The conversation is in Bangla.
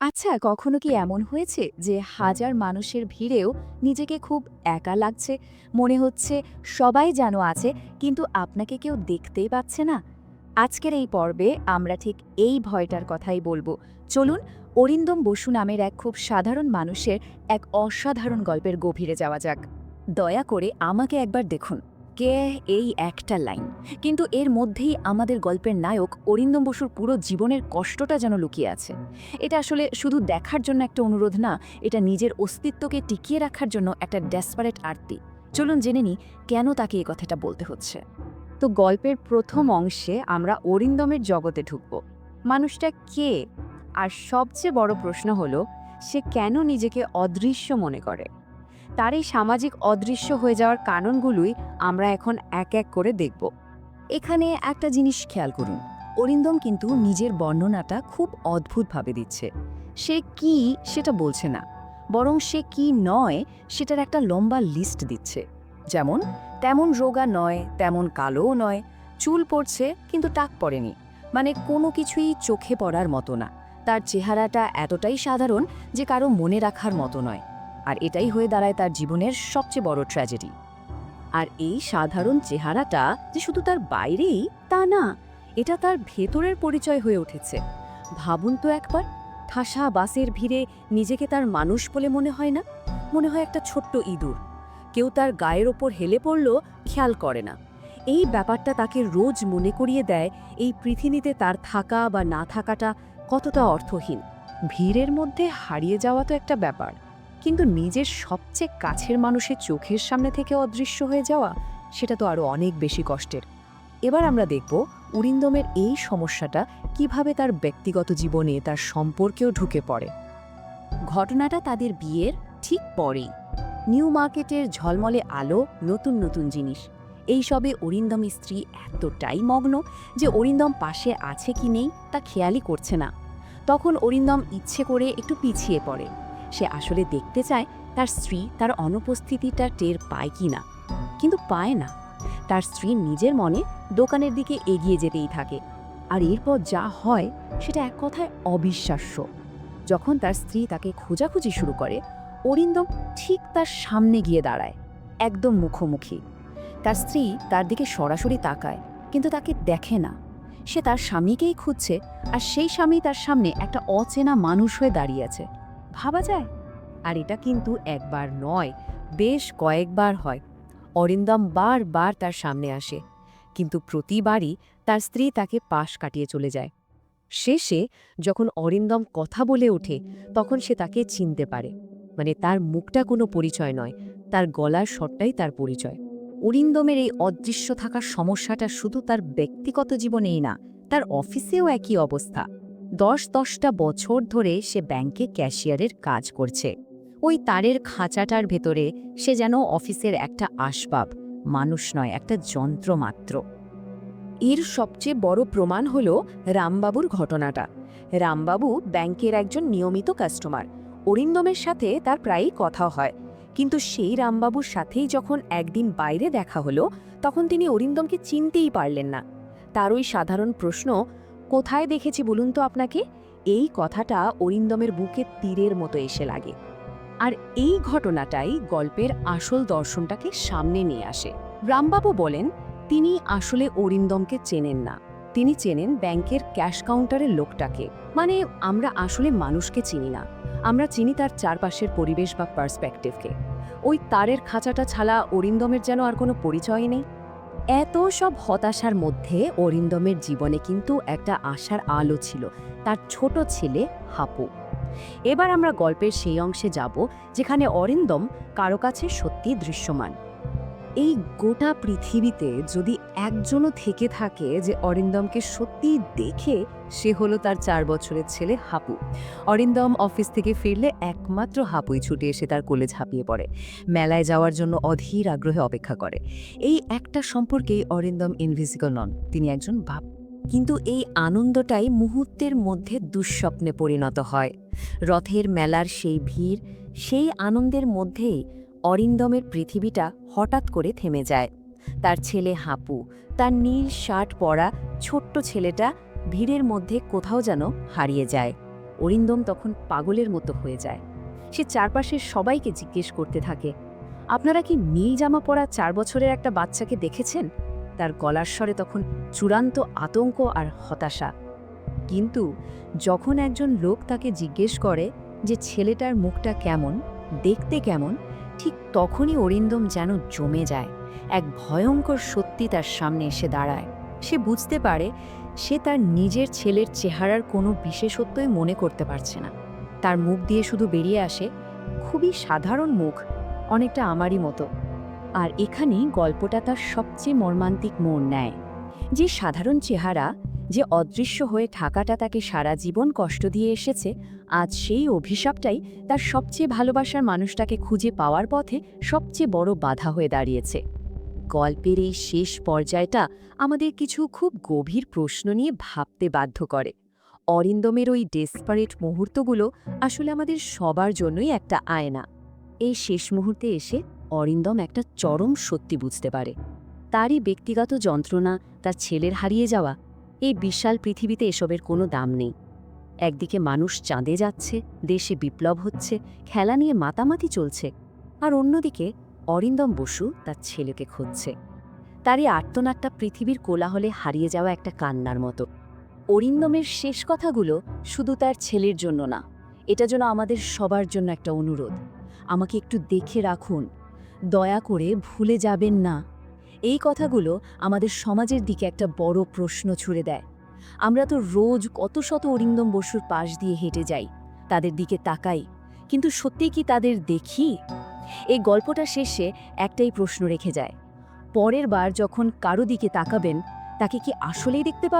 আচ্ছা, কখনো কি এমন হয়েছে যে হাজার মানুষের ভিড়েও নিজেকে খুব একা লাগছে? মনে হচ্ছে সবাই যেন আছে, কিন্তু আপনাকে কেউ দেখতেই পাচ্ছে না? আজকের এই পর্বে আমরা ঠিক এই ভয়টার কথাই বলবো। চলুন অরিন্দম বসু নামের এক খুব সাধারণ মানুষের এক অসাধারণ গল্পের গভীরে যাওয়া যাক। দয়া করে আমাকে একবার দেখুন। কে এই একটা লাইন, কিন্তু এর মধ্যেই আমাদের গল্পের নায়ক অরিন্দম বসুর পুরো জীবনের কষ্টটা যেন লুকিয়ে আছে। এটা আসলে শুধু দেখার জন্য একটা অনুরোধ না, এটা নিজের অস্তিত্বকে টিকিয়ে রাখার জন্য একটা ডেসপারেট আরতি। চলুন জেনে নিই কেন তাকে এই কথাটা বলতে হচ্ছে। তো গল্পের প্রথম অংশে আমরা অরিন্দমের জগতে ঢুকব। মানুষটা কে? আর সবচেয়ে বড় প্রশ্ন হলো, সে কেন নিজেকে অদৃশ্য মনে করে? তার এই সামাজিক অদৃশ্য হয়ে যাওয়ার কারণগুলোই আমরা এখন এক এক করে দেখব। এখানে একটা জিনিস খেয়াল করুন, অরিন্দম কিন্তু নিজের বর্ণনাটা খুব অদ্ভুতভাবে দিচ্ছে। সে কি সেটা বলছে না, বরং সে কি নয় সেটার একটা লম্বা লিস্ট দিচ্ছে। যেমন, তেমন রোগা নয়, তেমন কালোও নয়, চুল পড়ছে কিন্তু টাক পড়েনি, মানে কোনো কিছুই চোখে পড়ার মতো না। তার চেহারাটা এতটাই সাধারণ যে কারো মনে রাখার মতো নয়। আর এটাই হয়ে দাঁড়ায় তার জীবনের সবচেয়ে বড় ট্র্যাজেডি। আর এই সাধারণ চেহারাটা যে শুধু তার বাইরেই তা না, এটা তার ভেতরের পরিচয় হয়ে উঠেছে। ভাবুন তো একবার, ঠাসা বাসের ভিড়ে নিজেকে তার মানুষ বলে মনে হয় না, মনে হয় একটা ছোট্ট ইঁদুর। কেউ তার গায়ের ওপর হেলে পড়লেও খেয়াল করে না। এই ব্যাপারটা তাকে রোজ মনে করিয়ে দেয় এই পৃথিবীতে তার থাকা বা না থাকাটা কতটা অর্থহীন। ভিড়ের মধ্যে হারিয়ে যাওয়া তো একটা ব্যাপার, কিন্তু নিজের সবচেয়ে কাছের মানুষের চোখের সামনে থেকে অদৃশ্য হয়ে যাওয়া, সেটা তো আরও অনেক বেশি কষ্টের। এবার আমরা দেখব অরিন্দমের এই সমস্যাটা কিভাবে তার ব্যক্তিগত জীবনে, তার সম্পর্কেও ঢুকে পড়ে। ঘটনাটা তাদের বিয়ের ঠিক পরেই। নিউ মার্কেটের ঝলমলে আলো, নতুন নতুন জিনিস, এই সবে অরিন্দমের স্ত্রী এতটাই মগ্ন যে অরিন্দম পাশে আছে কি নেই তা খেয়ালই করছে না। তখন অরিন্দম ইচ্ছে করে একটু পিছিয়ে পড়ে। সে আসলে দেখতে চায় তার স্ত্রী তার অনুপস্থিতিটা টের পায় কি না, কিন্তু পায় না। তার স্ত্রী নিজের মনে দোকানের দিকে এগিয়ে যেতেই থাকে। আর এরপর যা হয় সেটা এক কথায় অবিশ্বাস্য। যখন তার স্ত্রী তাকে খোঁজাখুঁজি শুরু করে, অরিন্দম ঠিক তার সামনে গিয়ে দাঁড়ায়, একদম মুখোমুখি। তার স্ত্রী তার দিকে সরাসরি তাকায়, কিন্তু তাকে দেখে না। সে তার স্বামীকেই খুঁজছে, আর সেই স্বামী তার সামনে একটা অচেনা মানুষ হয়ে দাঁড়িয়ে আছে। ভাবা যায়? আর এটা কিন্তু একবার নয়, বেশ কয়েকবার হয়। অরিন্দম বারবার তার সামনে আসে, কিন্তু প্রতিবারই তার স্ত্রী তাকে পাশ কাটিয়ে চলে যায়। শেষে যখন অরিন্দম কথা বলে ওঠে, তখন সে তাকে চিনতে পারে। মানে তার মুখটা কোনো পরিচয় নয়, তার গলার স্বরটাই তার পরিচয়। অরিন্দমের এই অদৃশ্য থাকার সমস্যাটা শুধু তার ব্যক্তিগত জীবনেই না, তার অফিসেও একই অবস্থা। 10-10টা বছর ধরে সে ব্যাংকে ক্যাশিয়ারের কাজ করছে। ওই তারের খাঁচাটার ভেতরে সে যেন অফিসের একটা আসবাব, মানুষ নয়, একটা যন্ত্র মাত্র। এর সবচেয়ে বড় প্রমাণ হল রামবাবুর ঘটনাটা। রামবাবু ব্যাংকের একজন নিয়মিত কাস্টমার। অরিন্দমের সাথে তার প্রায়ই কথা হয়, কিন্তু সেই রামবাবুর সাথেই যখন একদিন বাইরে দেখা হলো, তখন তিনি অরিন্দমকে চিনতেই পারলেন না। তার ওই সাধারণ প্রশ্ন, কোথায় দেখেছি বলুন তো আপনাকে, এই কথাটা অরিন্দমের বুকে তীরের মতো এসে লাগে। আর এই ঘটনাটাই গল্পের আসল দর্শনটাকে সামনে নিয়ে আসে। রামবাবু বলেন, তিনি আসলে অরিন্দমকে চেনেন না, তিনি চেনেন ব্যাংকের ক্যাশ কাউন্টারের লোকটাকে। মানে আমরা আসলে মানুষকে চিনি না, আমরা চিনি তার চারপাশের পরিবেশ বা পার্সপেক্টিভকে। ওই তারের খাঁচাটা ছাড়া অরিন্দমের যেন আর কোনো পরিচয় নেই। এত সব হতাশার মধ্যে অরিন্দমের জীবনে কিন্তু একটা আশার আলো ছিল, তার ছোট ছেলে হাপু। এবার আমরা গল্পের সেই অংশে যাব যেখানে অরিন্দম কারো কাছে সত্যি দৃশ্যমান। এই গোটা পৃথিবীতে যদি একজনও থেকে থাকে যে অরিন্দমকে সত্যি দেখে, সে হলো তার 4 বছরের ছেলে হাপু। অরিন্দম অফিস থেকে ফিরলে একমাত্র হাপুই ছুটে এসে তার কোলে ঝাঁপিয়ে পড়ে, মেলায় যাওয়ার জন্য অধীর আগ্রহে অপেক্ষা করে। এই একটা সম্পর্কেই অরিন্দম ইনভিজিবল নন, তিনি একজন ভাব। কিন্তু এই আনন্দটাই মুহূর্তের মধ্যে দুঃস্বপ্নে পরিণত হয়। রথের মেলার সেই ভিড়, সেই আনন্দের মধ্যেই অরিন্দমের পৃথিবীটা হঠাৎ করে থেমে যায়। তার ছেলে হাপু, তার নীল শার্ট পরা ছোট্ট ছেলেটা ভিড়ের মধ্যে কোথাও যেন হারিয়ে যায়। অরিন্দম তখন পাগলের মতো হয়ে যায়। সে চারপাশের সবাইকে জিজ্ঞেস করতে থাকে, আপনারা কি নীল জামা পরা 4 বছরের একটা বাচ্চাকে দেখেছেন? তার গলার স্বরে তখন চূড়ান্ত আতঙ্ক আর হতাশা। কিন্তু যখন একজন লোক তাকে জিজ্ঞেস করে যে ছেলেটার মুখটা কেমন, দেখতে কেমন, ঠিক তখনই অরিন্দম যেন জমে যায়। এক ভয়ঙ্কর সত্যি তার সামনে এসে দাঁড়ায়। সে বুঝতে পারে সে তার নিজের ছেলের চেহারার কোনো বিশেষত্বই মনে করতে পারছে না। তার মুখ দিয়ে শুধু বেরিয়ে আসে, খুবই সাধারণ মুখ, অনেকটা আমারই মতো। আর এখানেই গল্পটা তার সবচেয়ে মর্মান্তিক মোড় নেয়। যে সাধারণ চেহারা, যে অদৃশ্য হয়ে থাকাটা তাকে সারা জীবন কষ্ট দিয়ে এসেছে, আজ সেই অভিশাপটাই তার সবচেয়ে ভালোবাসার মানুষটাকে খুঁজে পাওয়ার পথে সবচেয়ে বড় বাধা হয়ে দাঁড়িয়েছে। গল্পের এই শেষ পর্যায়টা আমাদের কিছু খুব গভীর প্রশ্ন নিয়ে ভাবতে বাধ্য করে। অরিন্দমের ওই ডেসপারেট মুহূর্তগুলো আসলে আমাদের সবার জন্যই একটা আয়না। এই শেষ মুহূর্তে এসে অরিন্দম একটা চরম সত্যি বুঝতে পারে। তারই ব্যক্তিগত যন্ত্রণা, তার ছেলের হারিয়ে যাওয়া, এই বিশাল পৃথিবীতে এসবের কোনো দাম নেই। একদিকে মানুষ চাঁদে যাচ্ছে, দেশে বিপ্লব হচ্ছে, খেলা নিয়ে মাতামাতি চলছে, আর অন্যদিকে অরিন্দম বসু তার ছেলেকে খুঁজছে। তার এই আর্তনাদটা পৃথিবীর কোলাহলে হারিয়ে যাওয়া একটা কান্নার মতো। অরিন্দমের শেষ কথাগুলো শুধু তার ছেলের জন্য না, এটা যেন আমাদের সবার জন্য একটা অনুরোধ। আমাকে একটু দেখে রাখুন, দয়া করে ভুলে যাবেন না। এই কথাগুলো আমাদের সমাজের দিকে একটা বড় প্রশ্ন ছুড়ে দেয়। আমরা তো রোজ কত শত অরিন্দম বসুর পাশ দিয়ে হেঁটে যাই, তাদের দিকে তাকাই, কিন্তু সত্যিই কি তাদের দেখি? এই গল্পটা শেষে একটাই প্রশ্ন রেখে যায়, পরের বার যখন কারো দিকে তাকাবেন, তাকে কি আসলেই দেখতে পাবেন?